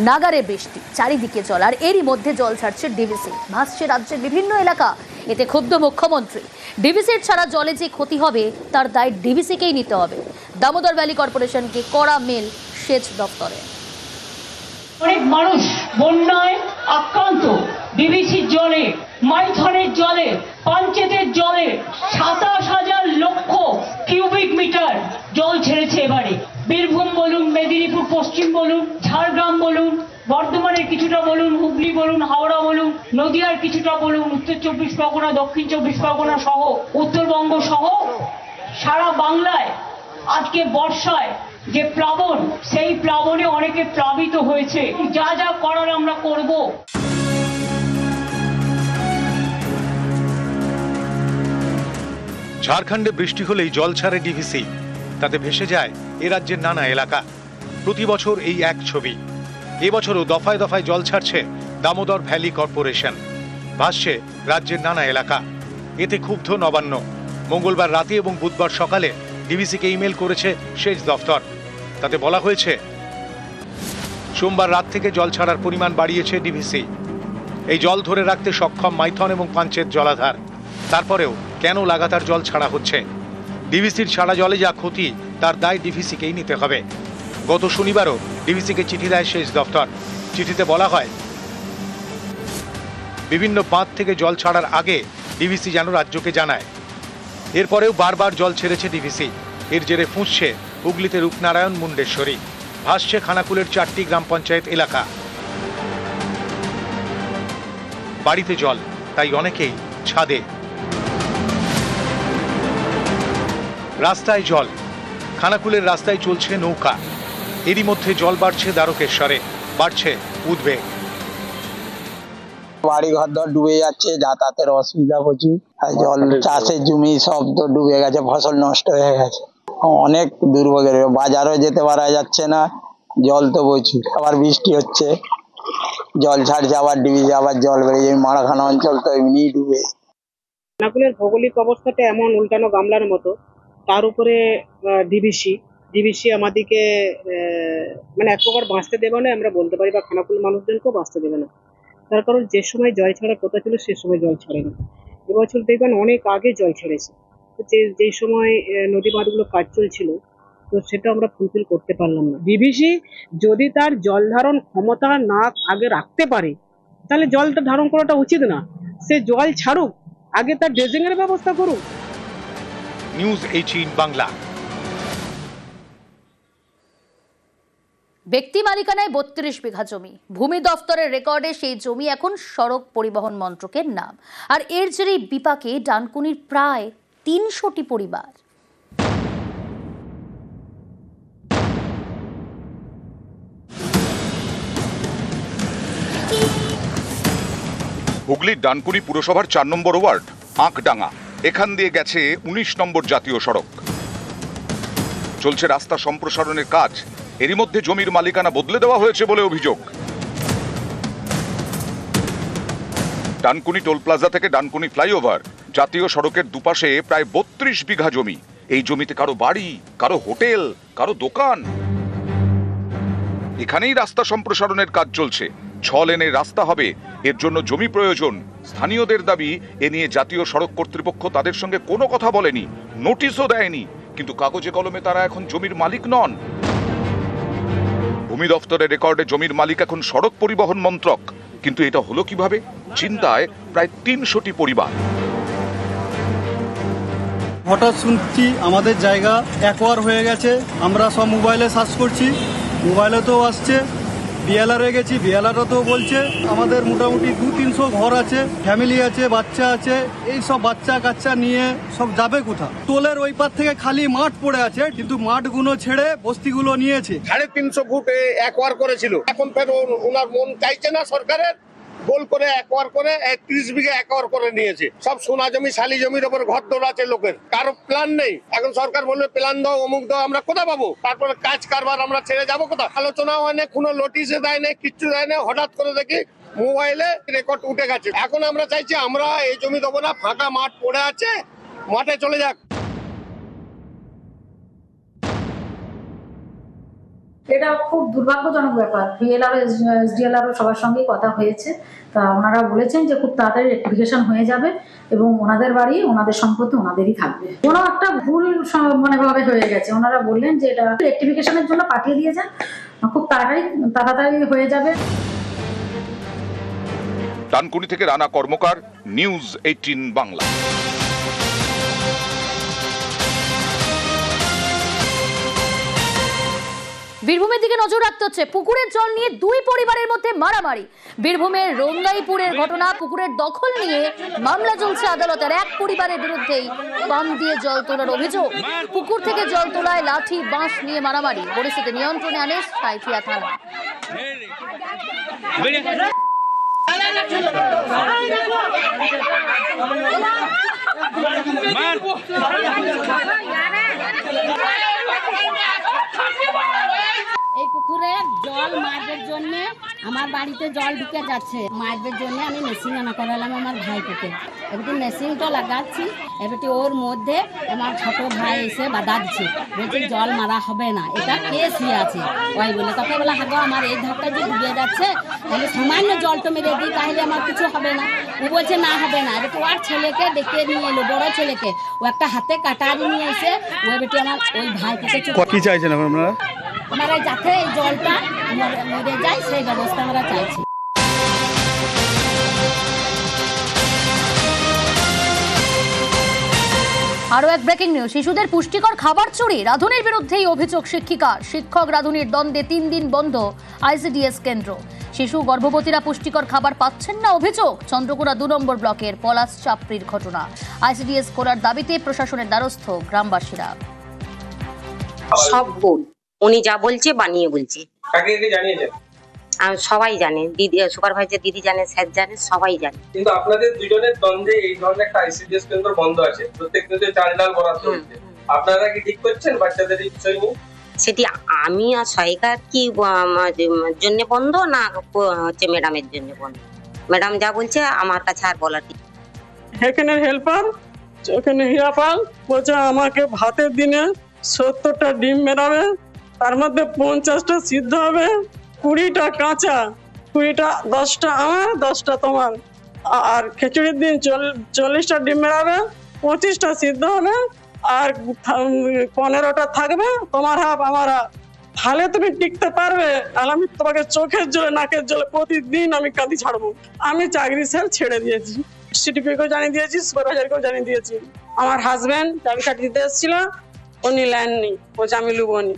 নাগারে বৃষ্টি, চারিদিকে জল, আর এরই মধ্যে জল ছাড়ছে ডিভিসি। ভাসছে রাজ্যের বিভিন্ন এলাকা। এতে ক্ষুব্ধ মুখ্যমন্ত্রী। ডিভিসির ছাড়া জলে যে ক্ষতি হবে তার দায় ডিভিসিকেই নিতে হবে। দামোদর ভ্যালি কর্পোরেশনকে কড়া মেল সেচ দপ্তরে। অনেক মানুষ বন্যায় আক্রান্ত। ডিভিসির জলে, মাইথনের জলে, পাঞ্চেতের জলে ২৭,০০০ লক্ষ কিউবিক মিটার জল ছেড়েছে এবারে। বীরভূম বলুন, মেদিনীপুর পশ্চিম বলুন, ঝাড়গ্রাম বলুন, বর্ধমানের কিছুটা বলুন, হুগলি বলুন, হাওড়া বলুন, নদিয়ার কিছুটা বলুন, উত্তর ২৪ পরগনা, দক্ষিণ ২৪ পরগনা সহ উত্তরবঙ্গ সহ সারা বাংলায় আজকে বর্ষায় যে প্লাবন, সেই প্লাবনে অনেকে প্লাবিত হয়েছে। যা যা করার আমরা করব। ঝাড়খণ্ডে বৃষ্টি হলেই জল ছাড়ে ডিভিসি, তাতে ভেসে যায় এ রাজ্যের নানা এলাকা। প্রতি বছর এই এক ছবি। এবছরও দফায় দফায় জল ছাড়ছে দামোদর ভ্যালি কর্পোরেশন। ভাসছে রাজ্যের নানা এলাকা। এতে ক্ষুব্ধ নবান্ন। মঙ্গলবার রাতে এবং বুধবার সকালে ডিভিসিকে ইমেল করেছে সেচ দফতর। তাতে বলা হয়েছে, সোমবার রাত থেকে জল ছাড়ার পরিমাণ বাড়িয়েছে ডিভিসি। এই জল ধরে রাখতে সক্ষম মাইথন এবং পাঞ্চেত জলাধার। তারপরেও কেন লাগাতার জল ছাড়া হচ্ছে? ডিভিসির ছাড়া জলে যা ক্ষতি তার দায় ডিভিসিকেই নিতে হবে। গত শনিবারও ডিভিসিকে চিঠি দেয় সেচ দফতর। চিঠিতে বলা হয়, বিভিন্ন বাঁধ থেকে জল ছাড়ার আগে ডিভিসি যেন রাজ্যকে জানায়। এরপরেও বারবার জল ছেড়েছে ডিভিসি। এর জেরে ফুঁসছে হুগলিতে রূপনারায়ণ, মুন্ডেশ্বরী। ভাসছে খানাকুলের ৪টি গ্রাম পঞ্চায়েত এলাকা। বাড়িতে জল, তাই অনেকেই ছাদে। রাস্তায় জল, খানাকুলের রাস্তায় চলছে নৌকা। এরই মধ্যে জল বাড়ছে দ্বারকেশ্বরে, বাড়ছে উদ্বেগ। বাড়ি ঘর দর ডুবে যাচ্ছে, যাতায়াতের অসুবিধা প্রচুর। জল, চাষের জমি সব তো ডুবে গেছে, ফসল নষ্ট হয়ে গেছে। অনেক দুর্ভোগের, বাজারও যেতে পারা যাচ্ছে না, জল তো প্রচুর। আবার বৃষ্টি হচ্ছে, জল ছাড়ছে, আবার ডিভিসি আবার জল বেড়ে যাবে। মারাখানা অঞ্চল তো এমনিই ডুবে। খানাকুলের ভৌগোলিক অবস্থাটা এমন উল্টানো গামলার মতো, তার উপরে ডিভিসি আমাদেরকে মানে এক প্রকার বাঁচতে দেবে না, আমরা বলতে পারি, বা খানাকুল মানুষজনকেও বাঁচতে দেবে না। তার কারণ যে সময় জল ছাড়ার কথা ছিল সে সময় জল ছাড়েনি। এবছর দেখবেন অনেক আগে জল ছেড়েছে। যে সময় নদী বাঁধগুলো কাজ চলছিল, তো সেটা আমরা ফুলফিল করতে পারলাম না। ডিভিসি যদি তার জল ধারণ ক্ষমতা না আগে রাখতে পারে, তাহলে জলটা ধারণ করাটা উচিত না। সে জল ছাড়ুক, আগে তার ড্রেজিং এর ব্যবস্থা করুক। নিউজ 18 বাংলা। ব্যক্তি মালিকানায় ৩২ বিঘা জমি। ভূমি দফতরের রেকর্ডে সেই জমি এখন সড়ক পরিবহন মন্ত্রকের নাম। আর এর জেরেই বিপাকে ডানকুনির প্রায় ৩০০টি পরিবার। হুগলির ডানকুনি পুরসভার ৪ নম্বর ওয়ার্ড আঁকডাঙ্গা। এখান দিয়ে গেছে ১৯ নম্বর জাতীয় সড়ক। চলছে রাস্তা সম্প্রসারণের কাজ। এরই মধ্যে জমির মালিকানা বদলে দেওয়া হয়েছে বলে অভিযোগ। ডানকুনি টোল প্লাজা থেকে ডানকুনি ফ্লাইওভার জাতীয় সড়কের দুপাশে প্রায় ৩২ বিঘা জমি। এই জমিতে কারো বাড়ি, কারো হোটেল, কারো দোকান। এখানেই রাস্তা সম্প্রসারণের কাজ চলছে। ৬ লেনের রাস্তা হবে, এর জন্য জমি প্রয়োজন। স্থানীয়দের দাবি, এ নিয়ে জাতীয় সড়ক কর্তৃপক্ষ তাদের সঙ্গে কোনো কথা বলেনি, নোটিশও দেয়নি, কিন্তু কাগজে কলমে তারা এখন জমির মালিক নন। ভূমি দফতরের রেকর্ডে জমির মালিক এখন সড়ক পরিবহন মন্ত্রক। কিন্তু এটা হলো কিভাবে? চিন্তায় প্রায় ৩০০টি পরিবার। হঠাৎ শুনছি আমাদের জায়গা অ্যাকোয়ার হয়ে গেছে। আমরা সব মোবাইলে সার্চ করছি, মোবাইলেতেও আসছে। বিএলআরে গেছি, বিএলআরও তো বলছে আমাদের মোটামুটি ২-৩০০ ঘর আছে, ফ্যামিলি আছে, বাচ্চা আছে। এই সব বাচ্চা কাচ্চা নিয়ে সব যাবে কোথা? টোলের ওই পার থেকে খালি মাঠ পড়ে আছে, কিন্তু মাঠগুলো ছেড়ে বস্তিগুলো নিয়েছে। ৩৫০ ফুটে অ্যাকোয়ার করেছিল, এখন ফের ওনার মন চাইছে না সরকারের, গোল করে অ্যাকোয়ার করে ৩০ বিঘা অ্যাকোয়ার করে নিয়েছে। সব সোনা জমি, শালি জমির উপর ঘর দৌড় আছে লোকের, কারো প্ল্যান নেই। এখন সরকার বলবে প্ল্যান দাও, অমুক দাও, আমরা কোথা পাবো? তারপরে কাজ কারবার আমরা ছেড়ে যাবো কোথা? আলোচনা হয় না, কোনো নোটিশে দেয় না, কিচ্ছু দেয় না। হঠাৎ করে দেখি মোবাইলে রেকর্ড উঠে গেছে। এখন আমরা চাইছি, আমরা এই জমি দেবো না, ফাঁকা মাঠ পড়ে আছে, মাঠে চলে যাক। এটা খুব দুর্ভাগ্যজনক ব্যাপার। বিএলআর এসডিএলআর সবার সঙ্গেই কথা হয়েছে, তা ওনারা বলেছেন যে খুব তাড়াতাড়ি রেক্টিফিকেশন হয়ে যাবে এবং ওনাদের বাড়ি ওনাদের সম্পত্তি ওনাদেরই থাকবে। কোনো একটা ভুল মানে ভাবে হয়ে গেছে, ওনারা বললেন যে এটা রেক্টিফিকেশনের জন্য পাঠিয়ে দিয়েছেন, খুব তাড়াতাড়ি হয়ে যাবে। ডানকুনি থেকে রানা কর্মকার, নিউজ 18 বাংলা। বীরভূমের দিকে নজর রাখতে হচ্ছে। পুকুরের জল নিয়ে দুই পরিবারের মধ্যে মারামারি। বীরভূমের রঙ্গাইপুরের ঘটনা। পুকুরের দখল নিয়ে মামলা চলছে আদালতের। এক পরিবারের বিরুদ্ধেই পাম্প দিয়ে জল তোলার অভিযোগ। পুকুর থেকে জল তোলায় লাঠি বাঁশ নিয়ে মারামারি। পরিস্থিতি নিয়ন্ত্রণে আনে সাঁইথিয়া থানা। এই পুকুরের জল মারবের জন্য আমার বাড়িতে জল ঢুকে যাচ্ছে। মারবের জন্য আমি মেশিন আনা করালাম আমার ভাইকে। এবার মেশিনটা লাগাচ্ছি, এবার ওর মধ্যে আমার ছোট ভাই এসে বাধা দিচ্ছে, বলছে জল মারা হবে না, এটা কেস হয়ে আছে ওই বলে। তখন বলে হাগো আমার এই ধারটা যে ডুবে যাচ্ছে, তাহলে সামান্য জলটা মেরে দিই, তাহলে আমার কিছু হবে না। ও বলছে না হবে না। এবার ওর ছেলেকে ডেকে নিয়ে এলো, বড় ছেলেকে। ও একটা হাতে কাটারি নিয়ে এসে ও বেটি আমার ওই ভাইকে কি চাইছেন আপনারা? আমরা যাতে এই জলটা মরে যায় সেই ব্যবস্থা আমরা চাইছি। আরো এক ব্রেকিং নিউজ। শিশুদের পুষ্টিকর খাবার চুরি, রাঁধুনির বিরুদ্ধেই অভিযোগ শিক্ষিকার। শিক্ষক রাঁধুনির দ্বন্দ্বে 3 দিন বন্ধ আইসিডিএস কেন্দ্র। শিশু গর্ভবতীরা পুষ্টিকর খাবার পাচ্ছেন না অভিযোগ। চন্দ্রকোনা 2 নম্বর ব্লকের পলাশ চাপড়ির ঘটনা। আইসিডিএস খোলার দাবিতে প্রশাসনের দ্বারস্থ গ্রামবাসীরা। সব ভুল, উনি যা বলছে বানিয়ে বলছে। সবাই জানে, দিদি সুপারভাইজার দিদি জানে, স্যার জানে, সবাই জানে। কিন্তু আপনাদের দুজনের দ্বন্দ্বে এই ধরনের একটা আইসিডিএস কেন্দ্র বন্ধ আছে, প্রত্যেক দিন চাল ডাল বরাদ্দ হচ্ছে। আপনারা কি ঠিক করছেন বাচ্চাদের এই বিষয় নিয়ে? সেটি আমি আর সহায়িকার কি জন্য বন্ধ না হচ্ছে ম্যাডামের জন্য বন্ধ? ম্যাডাম যা বলছে আমার কাছে আর বলার কি। এখানে হেল্পার, ওখানে হিরাপাল বলছে আমাকে ভাতের দিনে 70টা ডিম মেরাবে, তার মধ্যে 50টা সিদ্ধ হবে, 20টা কাঁচা, 20টা 10টা আমার 10টা তোমার। আর খিচুড়ির দিন 40টা ডিম মেরাবে, 25টা সিদ্ধ হবে, আর 15টা থাকবে তোমার হাফ আমার হাফ। তাহলে তুমি টিকতে পারবে? আর আমি তোমাকে চোখের জলে নাকের জলে প্রতিদিন আমি কাঁদি ছাড়বো। আমি চাকরি স্যার ছেড়ে দিয়েছি, সিটিপিকেও জানিয়ে দিয়েছি, সুপারভাইজারকেও জানিয়ে দিয়েছি। আমার হাজবেন্ড চাকরি দিতে এসেছিল, উনি নেননি, বলছে আমি লুবনি।